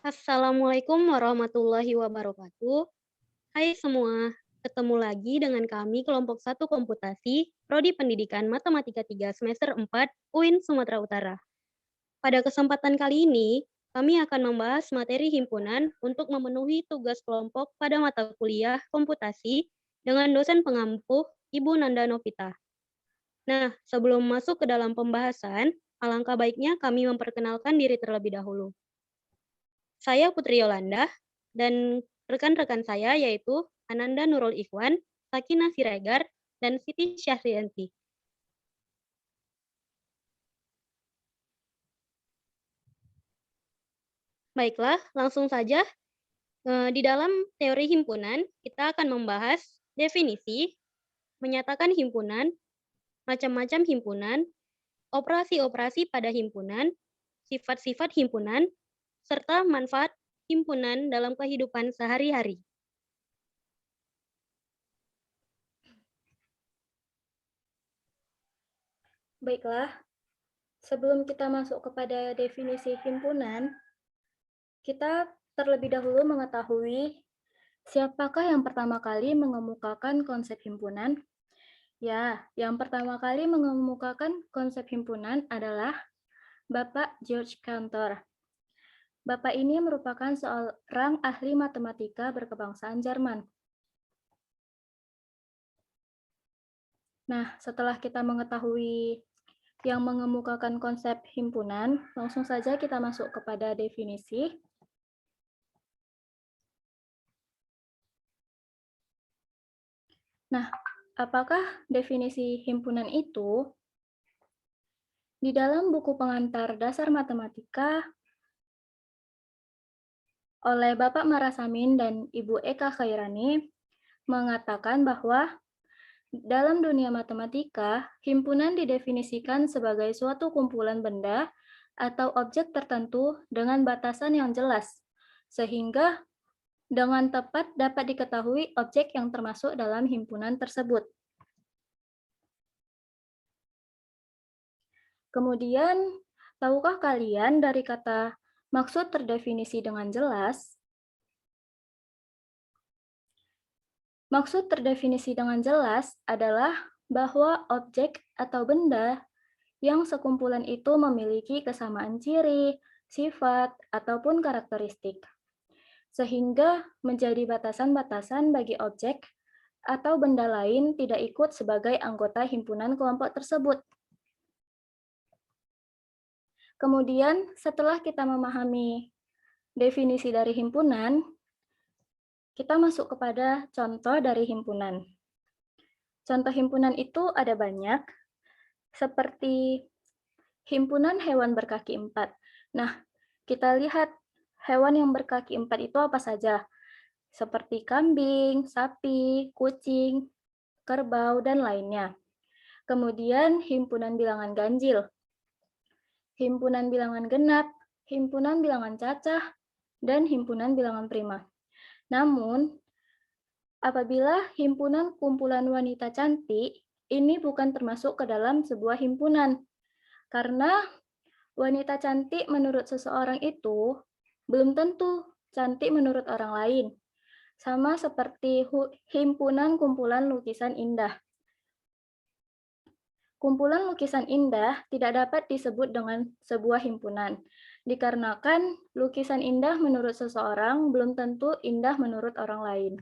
Assalamualaikum warahmatullahi wabarakatuh. Hai semua, ketemu lagi dengan kami kelompok satu Komputasi, Prodi Pendidikan Matematika 3 semester 4, UIN Sumatera Utara. Pada kesempatan kali ini, kami akan membahas materi himpunan untuk memenuhi tugas kelompok pada mata kuliah komputasi dengan dosen pengampu Ibu Nanda Novita. Nah, sebelum masuk ke dalam pembahasan, alangkah baiknya kami memperkenalkan diri terlebih dahulu. Saya Putri Yolanda, dan rekan-rekan saya yaitu Ananda Nurul Ikhwan, Sakinah Siregar, dan Siti Syahrianti. Baiklah, langsung saja. Di dalam teori himpunan, kita akan membahas definisi, menyatakan himpunan, macam-macam himpunan, operasi-operasi pada himpunan, sifat-sifat himpunan, serta manfaat himpunan dalam kehidupan sehari-hari. Baiklah, sebelum kita masuk kepada definisi himpunan, kita terlebih dahulu mengetahui siapakah yang pertama kali mengemukakan konsep himpunan. Ya, yang pertama kali mengemukakan konsep himpunan adalah Bapak George Cantor. Bapak ini merupakan seorang ahli matematika berkebangsaan Jerman. Nah, setelah kita mengetahui yang mengemukakan konsep himpunan, langsung saja kita masuk kepada definisi. Nah, apakah definisi himpunan itu? Di dalam buku pengantar dasar matematika oleh Bapak Marasamin dan Ibu Eka Khairani mengatakan bahwa dalam dunia matematika, himpunan didefinisikan sebagai suatu kumpulan benda atau objek tertentu dengan batasan yang jelas, sehingga dengan tepat dapat diketahui objek yang termasuk dalam himpunan tersebut. Kemudian, tahukah kalian dari kata maksud terdefinisi dengan jelas? Maksud terdefinisi dengan jelas adalah bahwa objek atau benda yang sekumpulan itu memiliki kesamaan ciri, sifat, ataupun karakteristik, sehingga menjadi batasan-batasan bagi objek atau benda lain tidak ikut sebagai anggota himpunan kelompok tersebut. Kemudian, setelah kita memahami definisi dari himpunan, kita masuk kepada contoh dari himpunan. Contoh himpunan itu ada banyak, seperti himpunan hewan berkaki empat. Nah, kita lihat hewan yang berkaki empat itu apa saja, seperti kambing, sapi, kucing, kerbau, dan lainnya. Kemudian himpunan bilangan ganjil, himpunan bilangan genap, himpunan bilangan cacah, dan himpunan bilangan prima. Namun, apabila himpunan kumpulan wanita cantik, ini bukan termasuk ke dalam sebuah himpunan. Karena wanita cantik menurut seseorang itu belum tentu cantik menurut orang lain. Sama seperti himpunan kumpulan lukisan indah. Kumpulan lukisan indah tidak dapat disebut dengan sebuah himpunan, dikarenakan lukisan indah menurut seseorang belum tentu indah menurut orang lain.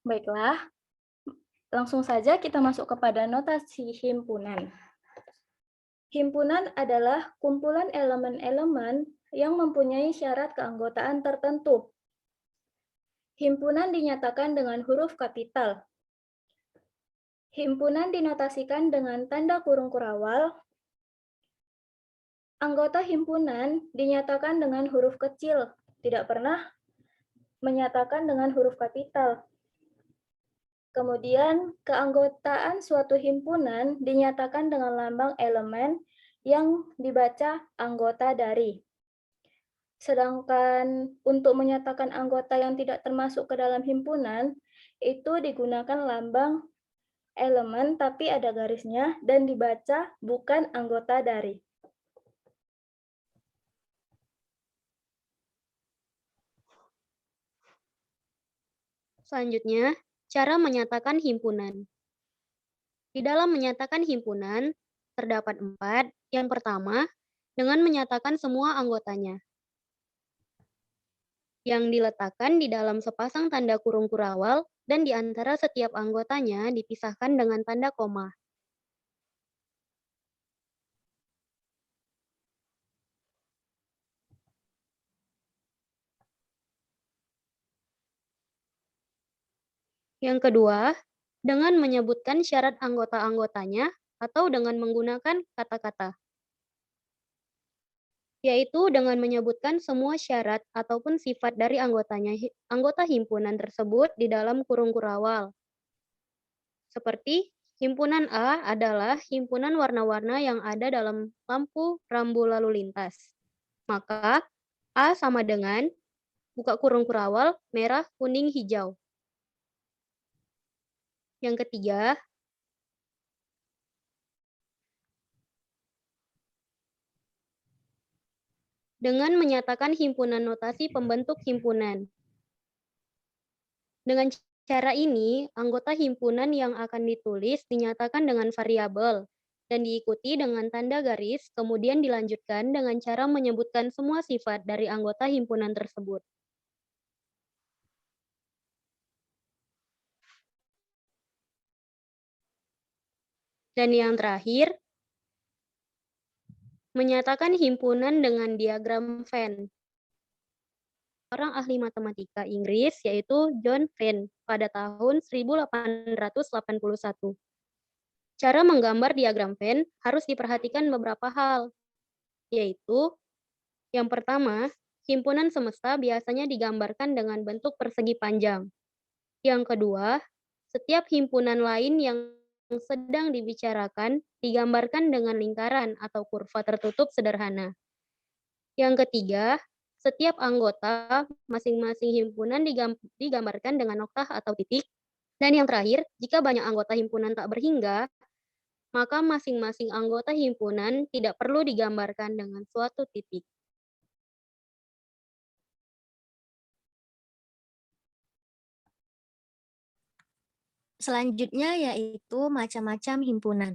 Baiklah, langsung saja kita masuk kepada notasi himpunan. Himpunan adalah kumpulan elemen-elemen yang mempunyai syarat keanggotaan tertentu. Himpunan dinyatakan dengan huruf kapital. Himpunan dinotasikan dengan tanda kurung kurawal. Anggota himpunan dinyatakan dengan huruf kecil, tidak pernah menyatakan dengan huruf kapital. Kemudian, keanggotaan suatu himpunan dinyatakan dengan lambang elemen yang dibaca anggota dari. Sedangkan untuk menyatakan anggota yang tidak termasuk ke dalam himpunan, itu digunakan lambang elemen tapi ada garisnya dan dibaca bukan anggota dari. Selanjutnya, cara menyatakan himpunan. Di dalam menyatakan himpunan, terdapat 4. Yang pertama, dengan menyatakan semua anggotanya, yang diletakkan di dalam sepasang tanda kurung kurawal dan di antara setiap anggotanya dipisahkan dengan tanda koma. Yang kedua, dengan menyebutkan syarat anggota-anggotanya atau dengan menggunakan kata-kata, yaitu dengan menyebutkan semua syarat ataupun sifat dari anggota himpunan tersebut di dalam kurung kurawal. Seperti himpunan A adalah himpunan warna-warna yang ada dalam lampu rambu lalu lintas. Maka A sama dengan buka kurung kurawal merah, kuning, hijau. Yang ketiga, dengan menyatakan himpunan notasi pembentuk himpunan. Dengan cara ini, anggota himpunan yang akan ditulis dinyatakan dengan variabel dan diikuti dengan tanda garis, kemudian dilanjutkan dengan cara menyebutkan semua sifat dari anggota himpunan tersebut. Dan yang terakhir, menyatakan himpunan dengan diagram Venn. Orang ahli matematika Inggris yaitu John Venn pada tahun 1881. Cara menggambar diagram Venn harus diperhatikan beberapa hal, yaitu yang pertama, himpunan semesta biasanya digambarkan dengan bentuk persegi panjang. Yang kedua, setiap himpunan lain yang sedang dibicarakan digambarkan dengan lingkaran atau kurva tertutup sederhana. Yang ketiga, setiap anggota masing-masing himpunan digambarkan dengan noktah atau titik. Dan yang terakhir, jika banyak anggota himpunan tak berhingga, maka masing-masing anggota himpunan tidak perlu digambarkan dengan suatu titik. Selanjutnya yaitu macam-macam himpunan.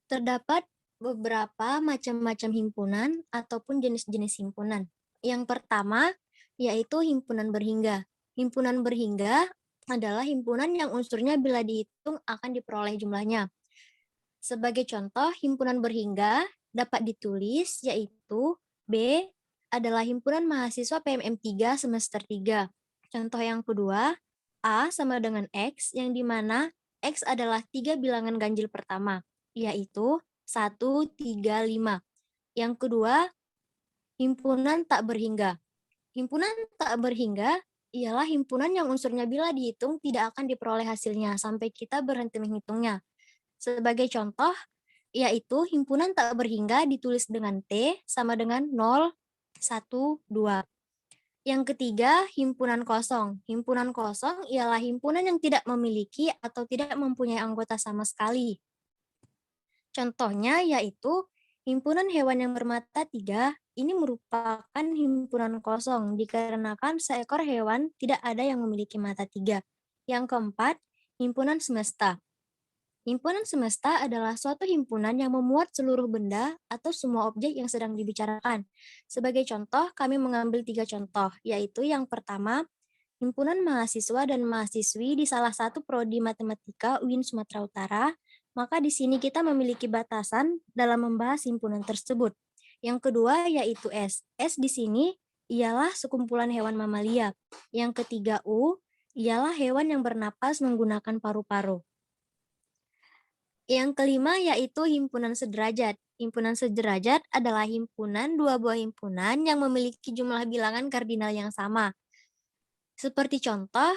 Terdapat beberapa macam-macam himpunan ataupun jenis-jenis himpunan. Yang pertama yaitu himpunan berhingga. Himpunan berhingga adalah himpunan yang unsurnya bila dihitung akan diperoleh jumlahnya. Sebagai contoh, himpunan berhingga dapat ditulis yaitu B adalah himpunan mahasiswa PMM 3 semester 3. Contoh yang kedua, A sama dengan X, yang dimana X adalah 3 bilangan ganjil pertama, yaitu 1, 3, 5. Yang kedua, himpunan tak berhingga. Himpunan tak berhingga ialah himpunan yang unsurnya bila dihitung tidak akan diperoleh hasilnya sampai kita berhenti menghitungnya. Sebagai contoh, yaitu himpunan tak berhingga ditulis dengan T sama dengan 0, 1, 2. Yang ketiga, himpunan kosong. Himpunan kosong ialah himpunan yang tidak memiliki atau tidak mempunyai anggota sama sekali. Contohnya yaitu himpunan hewan yang bermata 3, ini merupakan himpunan kosong dikarenakan seekor hewan tidak ada yang memiliki mata 3. Yang keempat, himpunan semesta. Himpunan semesta adalah suatu himpunan yang memuat seluruh benda atau semua objek yang sedang dibicarakan. Sebagai contoh, kami mengambil 3 contoh, yaitu yang pertama, himpunan mahasiswa dan mahasiswi di salah satu prodi matematika UIN Sumatera Utara, maka di sini kita memiliki batasan dalam membahas himpunan tersebut. Yang kedua yaitu S. S di sini ialah sekumpulan hewan mamalia. Yang ketiga U ialah hewan yang bernapas menggunakan paru-paru. Yang kelima yaitu himpunan sederajat. Himpunan sederajat adalah himpunan dua buah himpunan yang memiliki jumlah bilangan kardinal yang sama. Seperti contoh,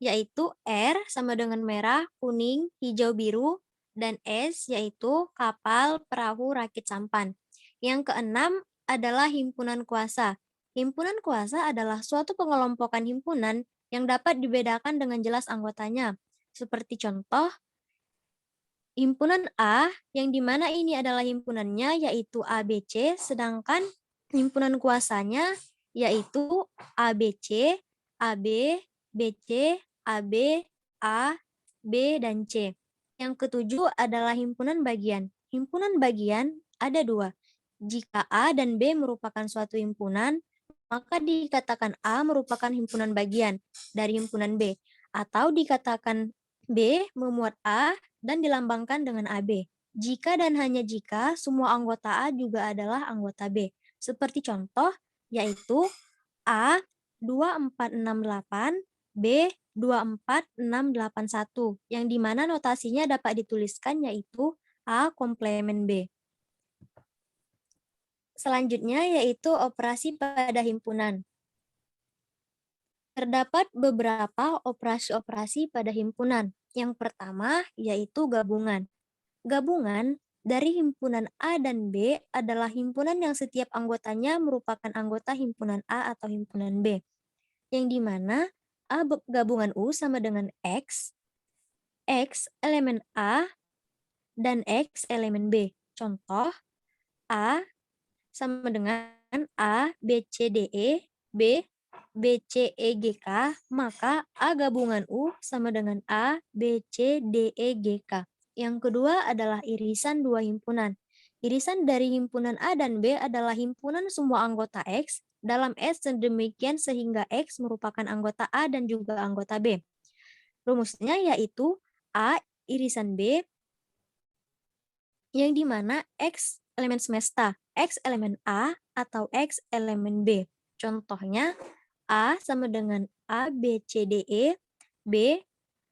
yaitu R sama dengan merah, kuning, hijau, biru, dan S yaitu kapal, perahu, rakit, sampan. Yang keenam adalah himpunan kuasa. Himpunan kuasa adalah suatu pengelompokan himpunan yang dapat dibedakan dengan jelas anggotanya. Seperti contoh, himpunan A yang dimana ini adalah himpunannya yaitu ABC, sedangkan himpunan kuasanya yaitu ABC, AB, BC, AB, A, B, dan C. Yang ketujuh adalah himpunan bagian. Himpunan bagian ada dua. Jika A dan B merupakan suatu himpunan, maka dikatakan A merupakan himpunan bagian dari himpunan B, atau dikatakan B memuat A dan dilambangkan dengan AB. Jika dan hanya jika semua anggota A juga adalah anggota B. Seperti contoh, yaitu A 2468, B 24681, yang dimana notasinya dapat dituliskan yaitu A komplemen B. Selanjutnya yaitu operasi pada himpunan. Terdapat beberapa operasi-operasi pada himpunan. Yang pertama yaitu gabungan. Gabungan dari himpunan A dan B adalah himpunan yang setiap anggotanya merupakan anggota himpunan A atau himpunan B. Yang dimana A gabungan U sama dengan X elemen A, dan X elemen B. Contoh, A sama dengan A, B, C, D, E, B, B, C, E, G, K, maka A gabungan U sama dengan A, B, C, D, E, G, K. Yang kedua adalah irisan dua himpunan. Irisan dari himpunan A dan B adalah himpunan semua anggota X dalam S sedemikian sehingga X merupakan anggota A dan juga anggota B. Rumusnya yaitu A irisan B yang dimana X elemen semesta, X elemen A, atau X elemen B. Contohnya, A sama dengan A, B, C, D, E, B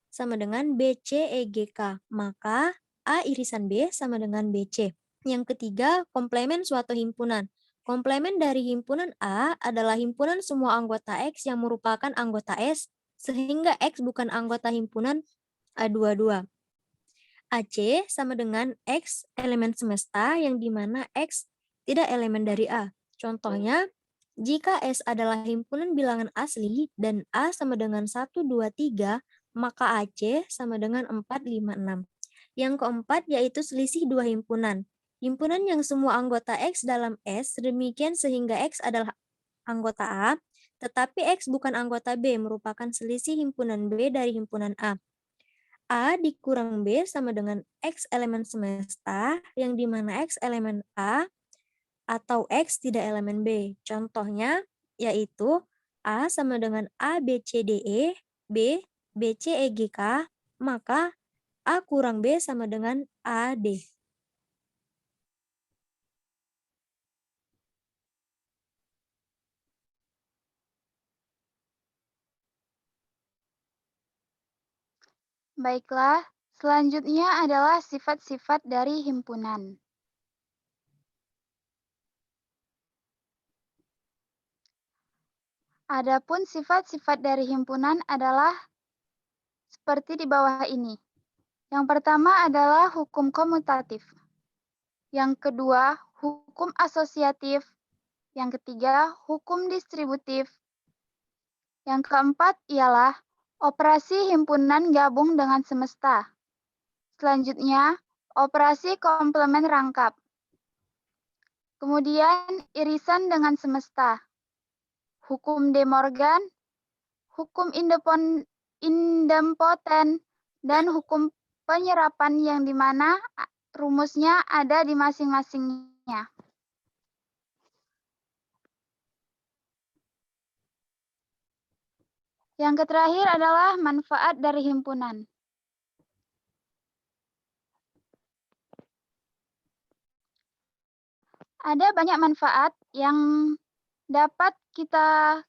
sama dengan B, C, E, G, K. Maka A irisan B sama dengan B, C. Yang ketiga, komplemen suatu himpunan. Komplemen dari himpunan A adalah himpunan semua anggota X yang merupakan anggota S, sehingga X bukan anggota himpunan A22. AC sama dengan X elemen semesta yang dimana X tidak elemen dari A. Contohnya, jika S adalah himpunan bilangan asli dan A sama dengan 1, 2, 3, maka AC sama dengan 4, 5, 6. Yang keempat yaitu selisih dua himpunan. Himpunan yang semua anggota X dalam S demikian sehingga X adalah anggota A, tetapi X bukan anggota B merupakan selisih himpunan B dari himpunan A. A dikurang B sama dengan X elemen semesta, yang dimana X elemen A atau X tidak elemen B. Contohnya yaitu A sama dengan A, B, C, D, E, B, B, C, E, G, K, maka A kurang B sama dengan A, D. Baiklah, selanjutnya adalah sifat-sifat dari himpunan. Adapun sifat-sifat dari himpunan adalah seperti di bawah ini. Yang pertama adalah hukum komutatif. Yang kedua, hukum asosiatif. Yang ketiga, hukum distributif. Yang keempat ialah operasi himpunan gabung dengan semesta. Selanjutnya, operasi komplemen rangkap. Kemudian, irisan dengan semesta. Hukum De Morgan, hukum idempoten, dan hukum penyerapan yang dimana rumusnya ada di masing-masingnya. Yang terakhir adalah manfaat dari himpunan. Ada banyak manfaat yang dapat kita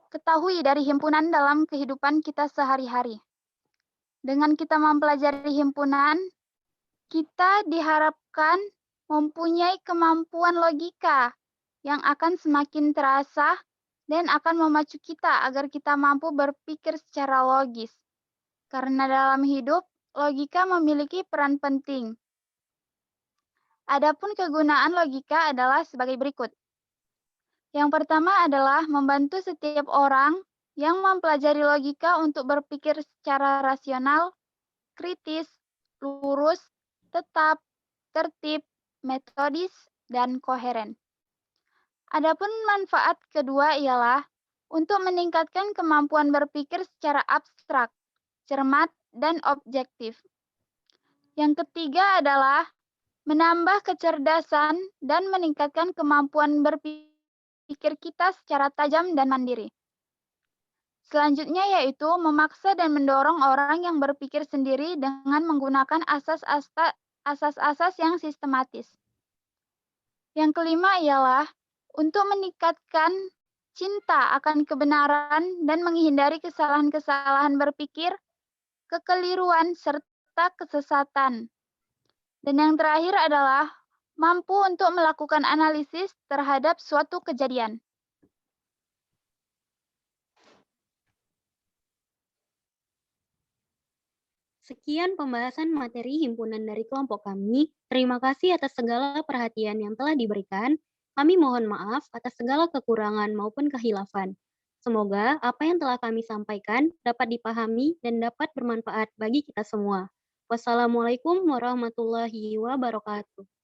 ketahui dari himpunan dalam kehidupan kita sehari-hari. Dengan kita mempelajari himpunan, kita diharapkan mempunyai kemampuan logika yang akan semakin terasa dan akan memacu kita agar kita mampu berpikir secara logis. Karena dalam hidup, logika memiliki peran penting. Adapun kegunaan logika adalah sebagai berikut. Yang pertama adalah membantu setiap orang yang mempelajari logika untuk berpikir secara rasional kritis, lurus, tetap, tertib, metodis, dan koheren. Adapun manfaat kedua ialah untuk meningkatkan kemampuan berpikir secara abstrak, cermat, dan objektif. Yang ketiga adalah menambah kecerdasan dan meningkatkan kemampuan berpikir kita secara tajam dan mandiri. Selanjutnya yaitu memaksa dan mendorong orang yang berpikir sendiri dengan menggunakan asas-asas yang sistematis. Yang kelima ialah untuk meningkatkan cinta akan kebenaran dan menghindari kesalahan-kesalahan berpikir, kekeliruan, serta kesesatan. Dan yang terakhir adalah mampu untuk melakukan analisis terhadap suatu kejadian. Sekian pembahasan materi himpunan dari kelompok kami. Terima kasih atas segala perhatian yang telah diberikan. Kami mohon maaf atas segala kekurangan maupun kehilafan. Semoga apa yang telah kami sampaikan dapat dipahami dan dapat bermanfaat bagi kita semua. Wassalamualaikum warahmatullahi wabarakatuh.